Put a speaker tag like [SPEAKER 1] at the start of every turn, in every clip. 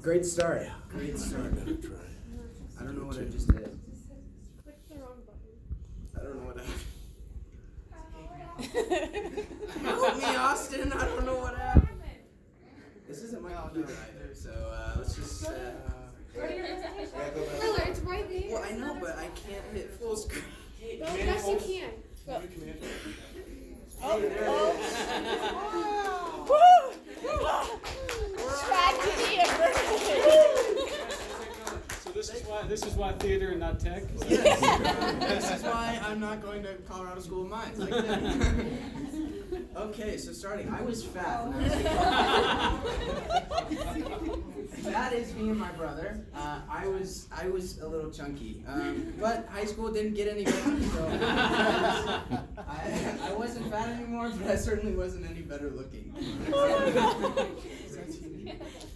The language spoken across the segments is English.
[SPEAKER 1] Great start. Great start. I don't know what I just did.
[SPEAKER 2] Click the wrong button.
[SPEAKER 1] I don't know what happened. Help me, Austin. I don't know what happened. This isn't my computer either, so let's just.
[SPEAKER 2] Tyler, it's right there.
[SPEAKER 1] Well, I know, but I can't hit full screen.
[SPEAKER 2] Well, yes, you can.
[SPEAKER 3] Tragedy
[SPEAKER 4] So this is why theater and not tech?
[SPEAKER 1] Yes. This is why I'm not going to Colorado School of Mines. Like that. Okay, so starting. I was fat. That is me and my brother. I was a little chunky, but high school didn't get any better, so I wasn't fat anymore, but I certainly wasn't any better looking.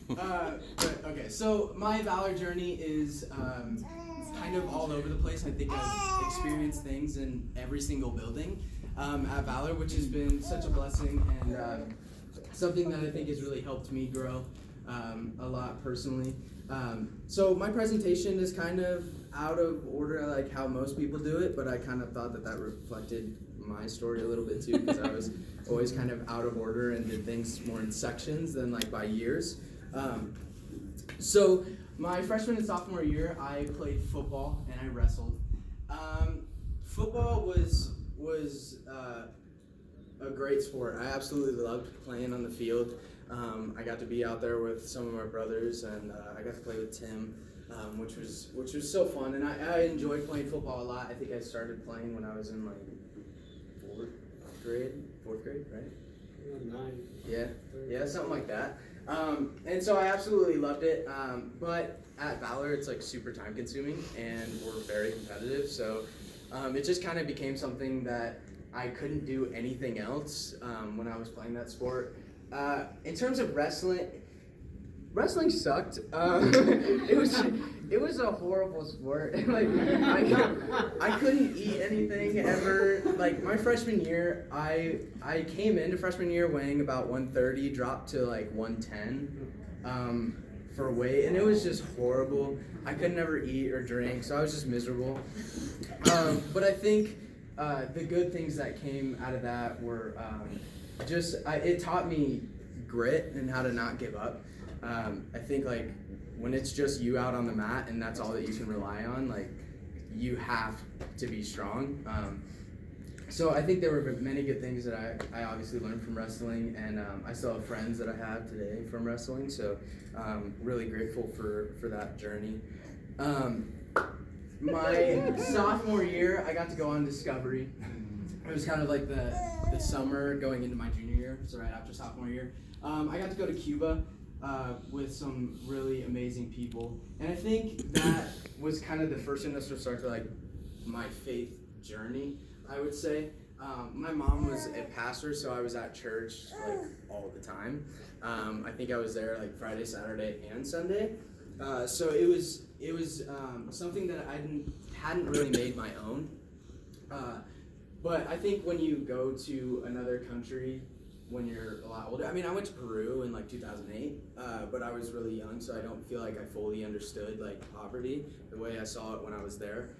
[SPEAKER 1] But okay, so my Valor journey is kind of all over the place. I think I've experienced things in every single building at Valor, which has been such a blessing and something that I think has really helped me grow a lot personally. So my presentation is kind of out of order, like how most people do it, but I kind of thought that reflected my story a little bit too, because I was always kind of out of order and did things more in sections than like by years. So my freshman and sophomore year, I played football and I wrestled. Football was a great sport. I absolutely loved playing on the field. I got to be out there with some of my brothers, and I got to play with Tim, which was so fun. And I enjoyed playing football a lot. I think I started playing when I was in like fourth grade, right?
[SPEAKER 4] 9.
[SPEAKER 1] Yeah, something like that. And so I absolutely loved it. But at Valor, it's like super time consuming, and we're very competitive. So it just kind of became something that I couldn't do anything else when I was playing that sport. In terms of wrestling sucked. It was a horrible sport. Like I couldn't eat anything ever. Like my freshman year, I came into freshman year weighing about 130, dropped to like 110 for weight, and it was just horrible. I could never eat or drink, so I was just miserable. But I think the good things that came out of that were it taught me grit and how to not give up. I think like when it's just you out on the mat and that's all that you can rely on, like you have to be strong. So I think there were many good things that I obviously learned from wrestling, and I still have friends that I have today from wrestling. So really grateful for that journey. My sophomore year, I got to go on Discovery. It was kind of like the summer going into my junior year, so right after sophomore year. I got to go to Cuba with some really amazing people, and I think that was kind of the first initial start to like my faith journey, I would say. My mom was a pastor, so I was at church like all the time. I think I was there like Friday, Saturday, and Sunday. So it was something that I hadn't really made my own. But I think when you go to another country when you're a lot older, I mean, I went to Peru in like 2008, but I was really young, so I don't feel like I fully understood like poverty the way I saw it when I was there.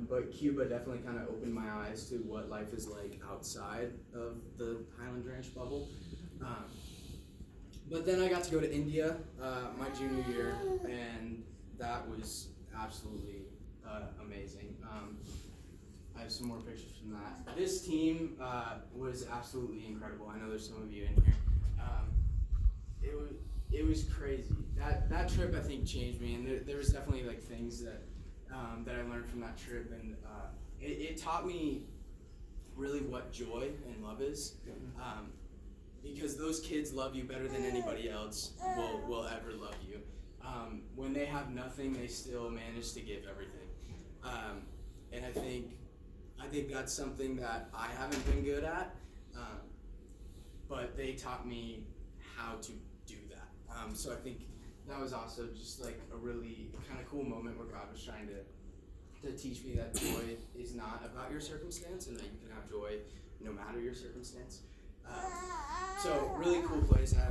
[SPEAKER 1] But Cuba definitely kind of opened my eyes to what life is like outside of the Highland Ranch bubble. But then I got to go to India my junior year, and that was absolutely amazing. I have some more pictures from that. This team was absolutely incredible. I know there's some of you in here. It was crazy. That trip I think changed me, and there was definitely like things that that I learned from that trip, and it taught me really what joy and love is. Because those kids love you better than anybody else will ever love you. When they have nothing, they still manage to give everything. And I think that's something that I haven't been good at, but they taught me how to do that. So I think that was also just like a really kind of cool moment where God was trying to teach me that joy is not about your circumstance, and that you can have joy no matter your circumstance. So really cool place. I